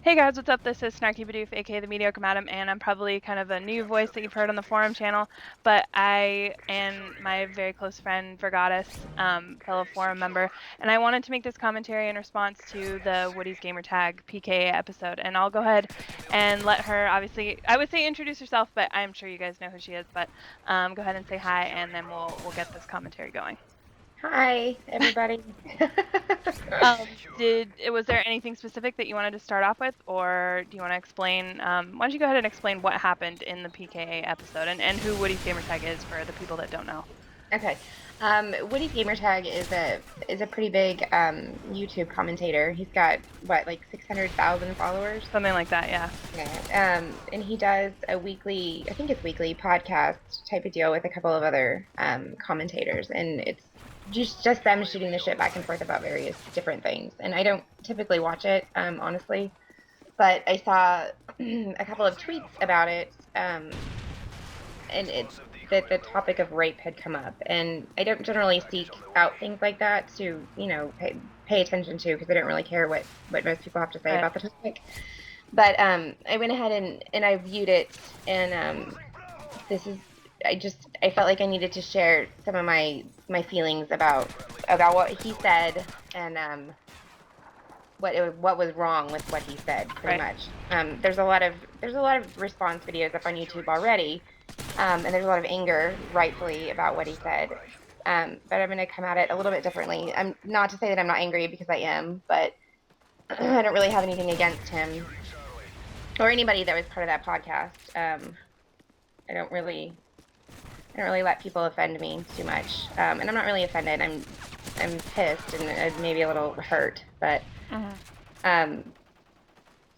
Hey guys, what's up? This is Snarky Bidoof, aka the Mediocre Madam, and I'm probably kind of a new voice that you've heard on the forum channel, but I and my very close friend Virgoddess, fellow forum member, and I wanted to make this commentary in response to the Woody's Gamertag PKA episode, and I'll go ahead and let her, obviously, I would say introduce herself, but I'm sure you guys know who she is, but go ahead and say hi, and then we'll get this commentary going. Hi, everybody. Was there anything specific that you wanted to start off with, or do you want to explain? Why don't you go ahead and explain what happened in the PKA episode and who Woody's Gamertag is for the people that don't know? Okay. Woody's Gamertag is a pretty big YouTube commentator. He's got like 600,000 followers. Something like that, yeah. Yeah. And he does a weekly, I think it's weekly podcast type of deal with a couple of other commentators, and it's just them shooting the shit back and forth about various different things. And I don't typically watch it, honestly, but I saw a couple of tweets about it, and it's that the topic of rape had come up, and I don't generally seek out things like that to, pay attention to, because I don't really care what most people have to say about the topic. But I went ahead and I viewed it, and I felt like I needed to share some of my feelings about what he said, and what was wrong with what he said, pretty much. There's a lot of response videos up on YouTube already, and there's a lot of anger, rightfully, about what he said. But I'm going to come at it a little bit differently. I'm not to say that I'm not angry, because I am, but I don't really have anything against him or anybody that was part of that podcast. I don't really let people offend me too much, and I'm not really offended. I'm pissed and maybe a little hurt, but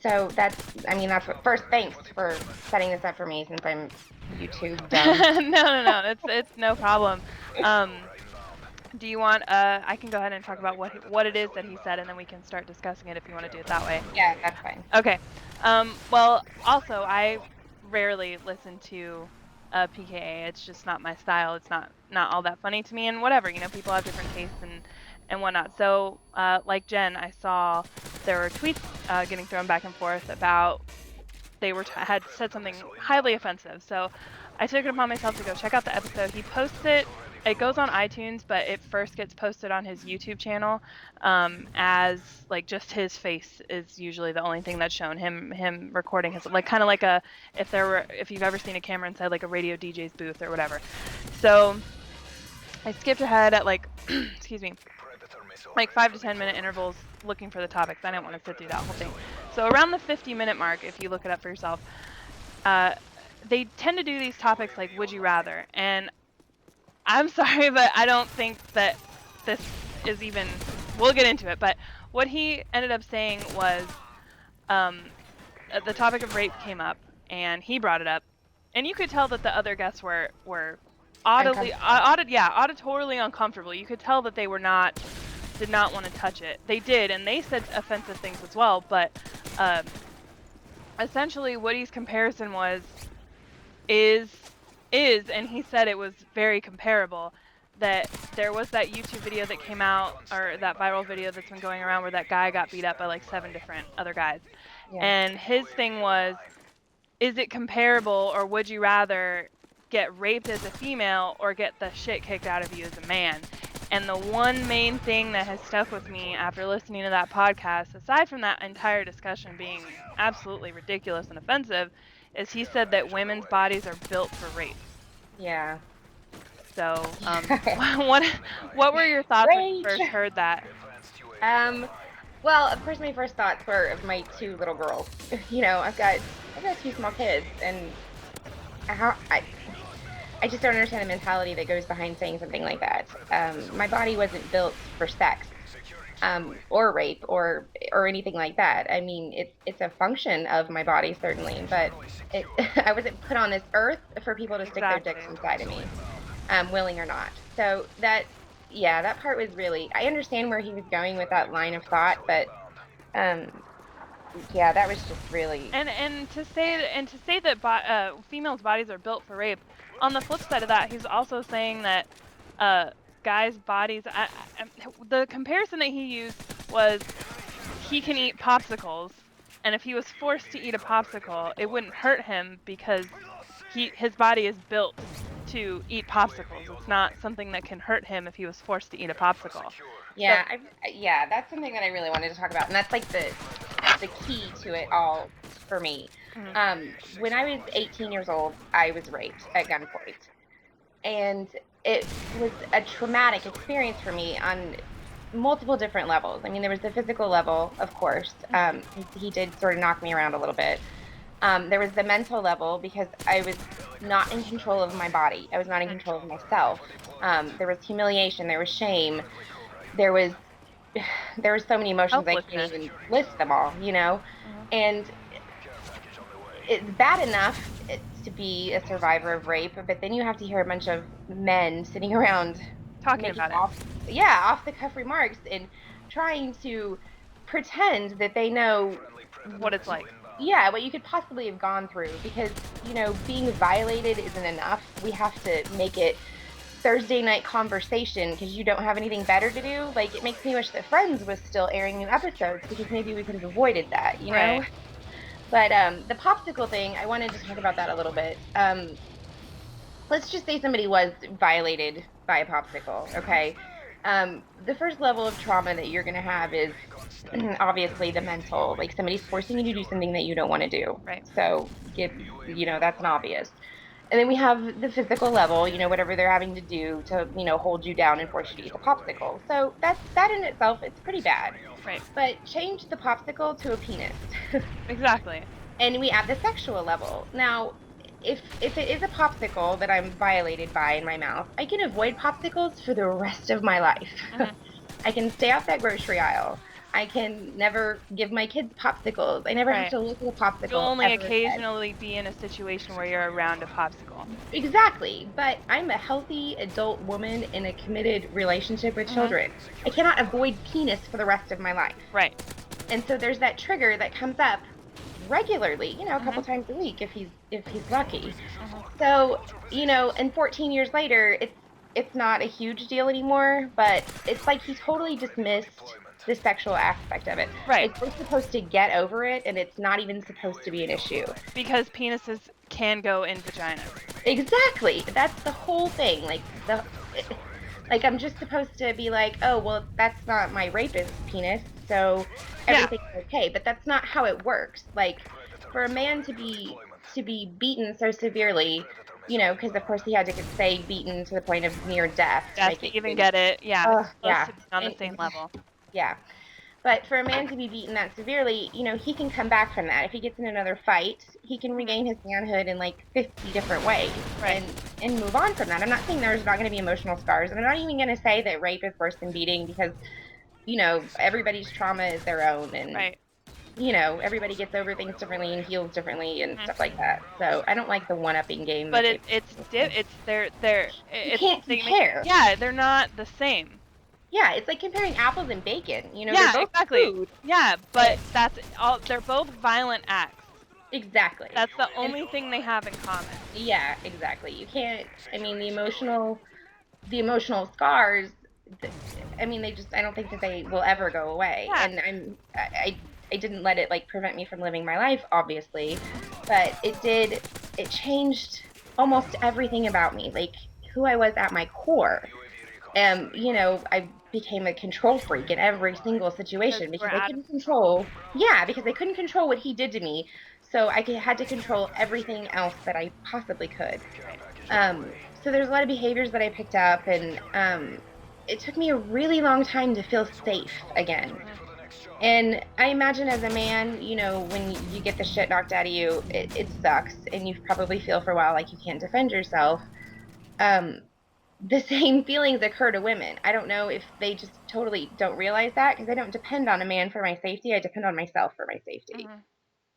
so that's what. First, thanks for setting this up for me, since I'm YouTube dumb. No, it's no problem. Do you want? I can go ahead and talk about what it is that he said, and then we can start discussing it if you want to do it that way. Yeah, that's fine. Okay. Well, also, I rarely listen to PKA. It's just not my style. It's not all that funny to me, and whatever. People have different tastes and whatnot. So, like Jen, I saw there were tweets getting thrown back and forth about they had said something highly offensive. So, I took it upon myself to go check out the episode. He posts it. It goes on iTunes, but it first gets posted on his YouTube channel, as like just his face is usually the only thing that's shown. Him recording his, like, kind of like if you've ever seen a camera inside like a radio DJ's booth or whatever. So I skipped ahead at like excuse me, like 5 to 10 minute intervals looking for the topics. I didn't want to sit through that whole thing. So around the 50-minute mark, if you look it up for yourself, they tend to do these topics like would you rather, and I'm sorry, but I don't think that this is even, we'll get into it, but what he ended up saying was, the topic of rape came up, and he brought it up, and you could tell that the other guests were auditorily uncomfortable. You could tell that they did not want to touch it. They did, and they said offensive things as well, but essentially Woody's comparison is, and he said it was very comparable, that there was that YouTube video that came out, or that viral video that's been going around, where that guy got beat up by like 7 different other guys. Yeah. And his thing was, is it comparable, or would you rather get raped as a female or get the shit kicked out of you as a man? And the one main thing that has stuck with me after listening to that podcast, aside from that entire discussion being absolutely ridiculous and offensive, is he said that women's bodies are built for rape. Yeah. So, what were your thoughts when you first heard that? Well, of course, my first thoughts were of my 2 little girls. I've got 2 small kids, and I just don't understand the mentality that goes behind saying something like that. My body wasn't built for sex, or rape, or anything like that. I mean, it's a function of my body, certainly, but I wasn't put on this earth for people to stick their dicks inside of me, willing or not. So that part was really, I understand where he was going with that line of thought, but that was just really. And to say that females' bodies are built for rape. On the flip side of that, he's also saying that guys' bodies. The comparison that he used was he can eat popsicles And if he was forced to eat a popsicle, it wouldn't hurt him because his body is built to eat popsicles. It's not something that can hurt him if he was forced to eat a popsicle. So, Yeah, yeah, that's something that I really wanted to talk about, and that's like the key to it all for me. When I was 18 years old, I was raped at gunpoint, and it was a traumatic experience for me on multiple different levels. I mean, there was the physical level, of course. He did sort of knock me around a little bit. There was the mental level because I was not in control of my body. I was not in control of myself. There was humiliation. There was shame. There was so many emotions I can't even list them all, you know? And it's bad enough to be a survivor of rape, but then you have to hear a bunch of men sitting around talking making about off the cuff remarks and trying to pretend that they know what it's like. Yeah, what you could possibly have gone through, because, you know, being violated isn't enough. We have to make it Thursday night conversation because you don't have anything better to do. Like, it makes me wish that Friends was still airing new episodes because maybe we could have avoided that, you know? Right. But the popsicle thing, I wanted to talk about that a little bit. Let's just say somebody was violated by a popsicle, okay? The first level of trauma that you're going to have is obviously the mental, like somebody's forcing you to do something that you don't want to do. Right. So, you know, that's an obvious. And then we have the physical level, you know, whatever they're having to do to, you know, hold you down and force you to eat the popsicle. So that in itself, it's pretty bad. Right. But change the popsicle to a penis. Exactly. And we add the sexual level. Now, if it is a popsicle that I'm violated by in my mouth, I can avoid popsicles for the rest of my life. I can stay off that grocery aisle. I can never give my kids popsicles. I never have to look at a popsicle. You'll only occasionally be in a situation where you're around a popsicle. Exactly. But I'm a healthy adult woman in a committed relationship with children. I cannot avoid penis for the rest of my life. Right. And so there's that trigger that comes up regularly, you know, a couple times a week if he's lucky. So, you know, and 14 years later, it's not a huge deal anymore, but it's like he totally dismissed the sexual aspect of it. Right. Like, we're supposed to get over it, and it's not even supposed to be an issue. Because penises can go in vaginas. Exactly. That's the whole thing. Like, I'm just supposed to be like, oh, well, that's not my rapist penis, so everything's okay. But that's not how it works. Like, for a man to be beaten so severely, you know, because of course he had to say beaten to the point of near death. Yes, to even get it. Yeah. Yeah. On the same level. Yeah. But for a man to be beaten that severely, you know, he can come back from that. If he gets in another fight, he can regain his manhood in like 50 different ways and move on from that. I'm not saying there's not going to be emotional scars. And I'm not even going to say that rape is worse than beating because, you know, everybody's trauma is their own. And, you know, everybody gets over things differently and heals differently and stuff like that. So I don't like the one-upping game. But you can't compare. Yeah, they're not the same. Yeah, it's like comparing apples and bacon. You know, yeah, they're both exactly. food. Yeah, but that's all. They're both violent acts. Exactly. That's the only thing they have in common. Yeah, exactly. You can't. I mean, the emotional scars. I mean, I don't think that they will ever go away. Yeah. And I didn't let it like prevent me from living my life, obviously, but it did. It changed almost everything about me, like who I was at my core. You know, I became a control freak in every single situation because I couldn't control. Yeah, because I couldn't control what he did to me, so I had to control everything else that I possibly could. So there's a lot of behaviors that I picked up, and it took me a really long time to feel safe again. And I imagine as a man, you know, when you get the shit knocked out of you, it sucks, and you probably feel for a while like you can't defend yourself. The same feelings occur to women. I don't know if they just totally don't realize that because I don't depend on a man for my safety. I depend on myself for my safety.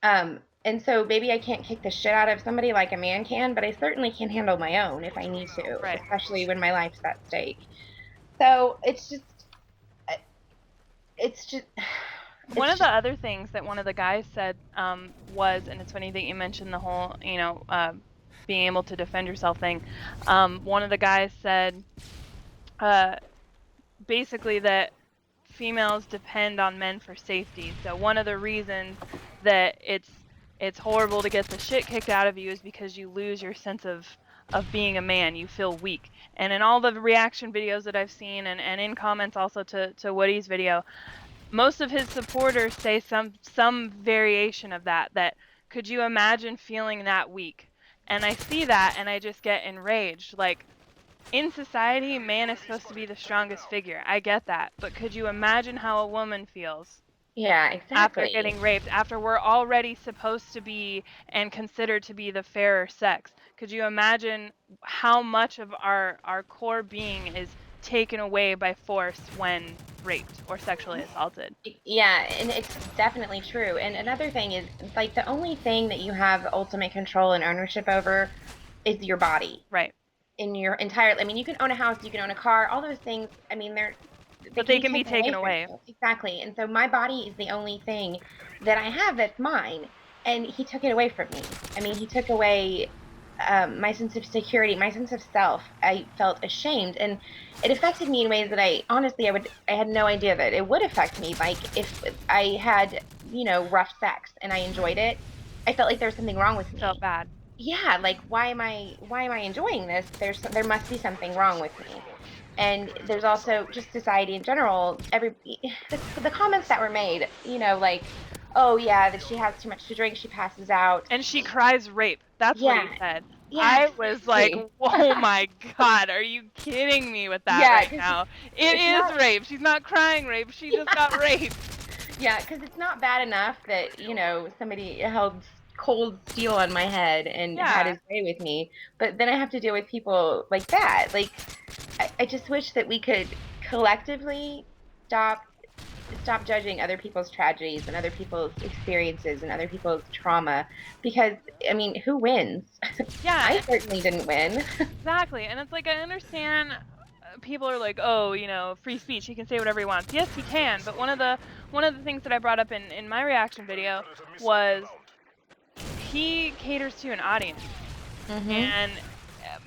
And so maybe I can't kick the shit out of somebody like a man can, but I certainly can handle my own if I need to, especially when my life's at stake. So it's just one of the other things that one of the guys said was, and it's funny that you mentioned the whole, you know, being able to defend yourself thing. One of the guys said basically that females depend on men for safety. So one of the reasons that it's horrible to get the shit kicked out of you is because you lose your sense of being a man. You feel weak. And in all the reaction videos that I've seen, and in comments also to Woody's video, most of his supporters say some variation of that could you imagine feeling that weak? And I see that and I just get enraged. Like, in society, man is supposed to be the strongest figure. I get that. But could you imagine how a woman feels Yeah, after exactly. getting raped, after we're already supposed to be and considered to be the fairer sex? Could you imagine how much of our core being is taken away by force when raped or sexually assaulted? Yeah, and it's definitely true. And another thing is, like, the only thing that you have ultimate control and ownership over is your body. Right. In your entire, I mean, you can own a house, you can own a car, all those things. I mean, they But can they be can be taken taken away from away. you. Exactly. And so my body is the only thing that I have that's mine, and he took it away from me. I mean, he took away my sense of security, my sense of self. I felt ashamed, and it affected me in ways that I had no idea that it would affect me. Like, if I had, rough sex and I enjoyed it, I felt like there was something wrong with Felt me. bad. Yeah, like, why am I enjoying this? There must be something wrong with me. And there's also just society in general. The comments that were made, like, oh yeah, that she has too much to drink, she passes out. And she cries rape. That's what he Yeah, said. yeah, I was like, exactly. oh my God, are you kidding me with that Yeah, right because now? It it's is not. rape. She's not crying rape. She just got raped. Yeah, because it's not bad enough that, somebody held cold steel on my head and had Yeah. his way with me, but then I have to deal with people like that. Like, I just wish that we could collectively stop stop judging other people's tragedies and other people's experiences and other people's trauma, because, I mean, who wins? I Yeah, certainly didn't win. exactly. And it's like, I understand people are like, oh, free speech. He can say whatever he wants. Yes, he can. But one of the things that I brought up in my reaction video was he caters to an audience. Mhm. And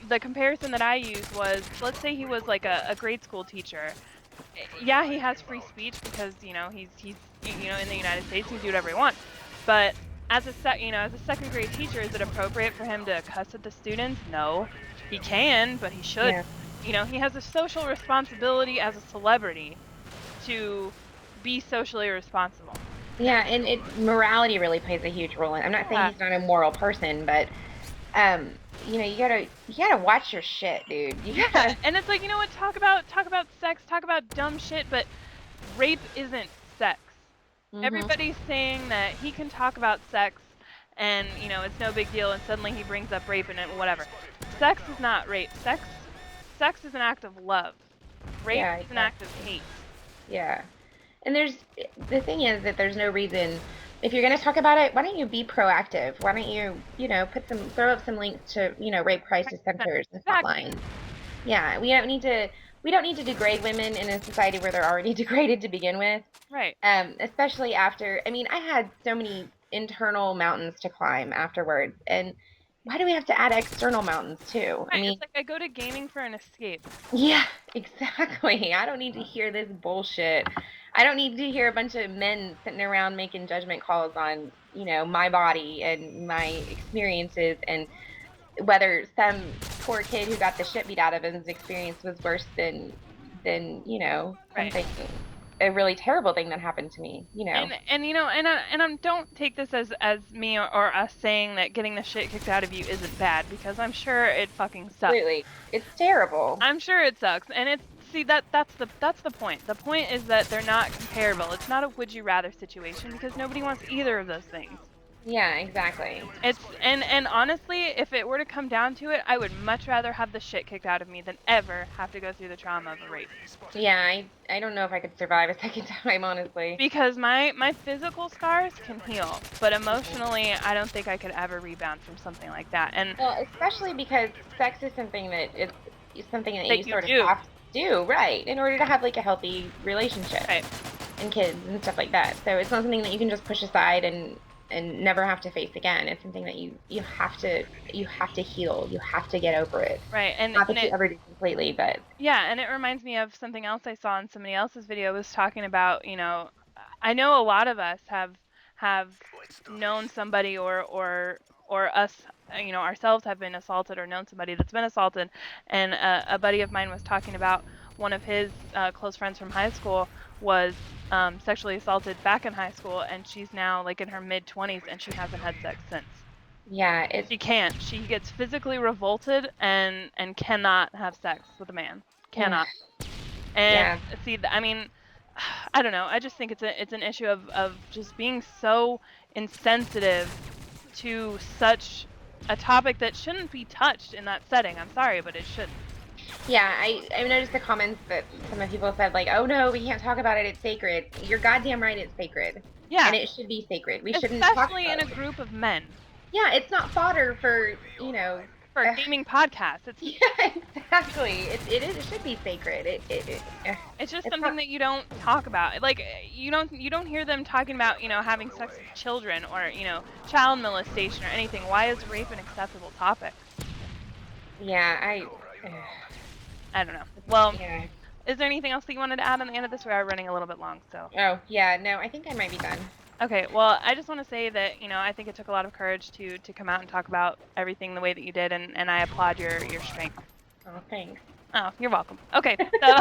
the comparison that I used was, let's say he was like a grade school teacher. Yeah, he has free speech because he's in the United States, he can do whatever he wants. But as a second grade teacher, is it appropriate for him to cuss at the students? No, he can, but he Yeah. shouldn't. He has a social responsibility as a celebrity to be socially responsible. Yeah, and morality really plays a huge role in. I'm not saying Yeah, he's not a moral person, but um, you gotta watch your shit, dude. You yeah, gotta. and it's like, what? Talk about sex, talk about dumb shit, but rape isn't sex. Mhm. Everybody's saying that he can talk about sex and, it's no big deal, and suddenly he brings up rape and whatever. Sex is not rape. Sex is an act of love. Rape Yeah, is an act of exactly. hate. Yeah. And the thing is that there's no reason, if you're going to talk about it, why don't you be proactive? Why don't you, throw up some links to, rape crisis centers and Exactly. hotlines. Yeah, we don't need to degrade women in a society where they're already degraded to begin with. Right. Especially after, I mean, I had so many internal mountains to climb afterwards, and why do we have to add external mountains too? I Right. mean, It's like I go to gaming for an escape. yeah, exactly. I don't need to hear this bullshit. I don't need to hear a bunch of men sitting around making judgment calls on, my body and my experiences, and whether some poor kid who got the shit beat out of him's experience was worse than Right. something, a really terrible thing that happened to me. And don't take this as me or us saying that getting the shit kicked out of you isn't bad, because I'm sure it fucking sucks. Absolutely. It's terrible. I'm sure it sucks, and that's the point. The point is that they're not comparable. It's not a would you rather situation because nobody wants either of those things. Yeah, exactly. And honestly, if it were to come down to it, I would much rather have the shit kicked out of me than ever have to go through the trauma of a rape. Yeah, I don't know if I could survive a second time, honestly. Because my physical scars can heal, but emotionally, I don't think I could ever rebound from something like that. And Well, especially because sex is something that it's something that you that you sort of do, have to do, right, in order to have like a healthy relationship right? and kids and stuff like that. So it's not something that you can just push aside and never have to face again. It's something that you have to heal. You have to get over it. Right. Not And that you it ever do completely, but Yeah, and it reminds me of something else I saw in somebody else's video was talking about, I know a lot of us have known somebody or us, ourselves have been assaulted or known somebody that's been assaulted. And a buddy of mine was talking about one of his close friends from high school was sexually assaulted back in high school, and she's now like in her mid-20s and she hasn't had sex since. Yeah, it's She can't. She gets physically revolted and cannot have sex with a man. Cannot. And yeah. see, I mean, I don't know. I just think it's an issue of just being so insensitive to such a topic that shouldn't be touched in that setting. I'm sorry, but it shouldn't. Yeah, I noticed the comments that some of people said, like, "Oh no, we can't talk about it. It's sacred." You're goddamn right. It's sacred, Yeah, and it should be sacred. We shouldn't talk especially in about a it. group of men Yeah, it's not fodder for for a gaming podcast. yeah, exactly. It should be sacred. It's just It's something not. that you don't talk about. Like you don't hear them talking about, having sex with children or, child molestation or anything. Why is rape an acceptable topic? Yeah, I don't know. Well, yeah. is there anything else that you wanted to add on the end of this? We are running a little bit long, so. Oh yeah, no, I think I might be done. Okay, well, I just want to say that, I think it took a lot of courage to come out and talk about everything the way that you did, and I applaud your strength. Oh, thanks. Oh, you're welcome. Okay, so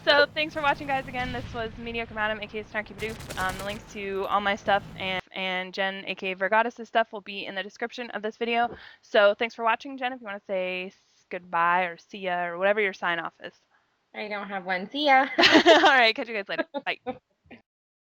so thanks for watching, guys. Again, this was Mediocre Madam, aka Snarky Bidoof. The links to all my stuff and Jen, aka Virgoddess's stuff, will be in the description of this video. So thanks for watching, Jen. If you want to say goodbye or see ya or whatever your sign off is. I don't have one. See ya. All right, catch you guys later. Bye.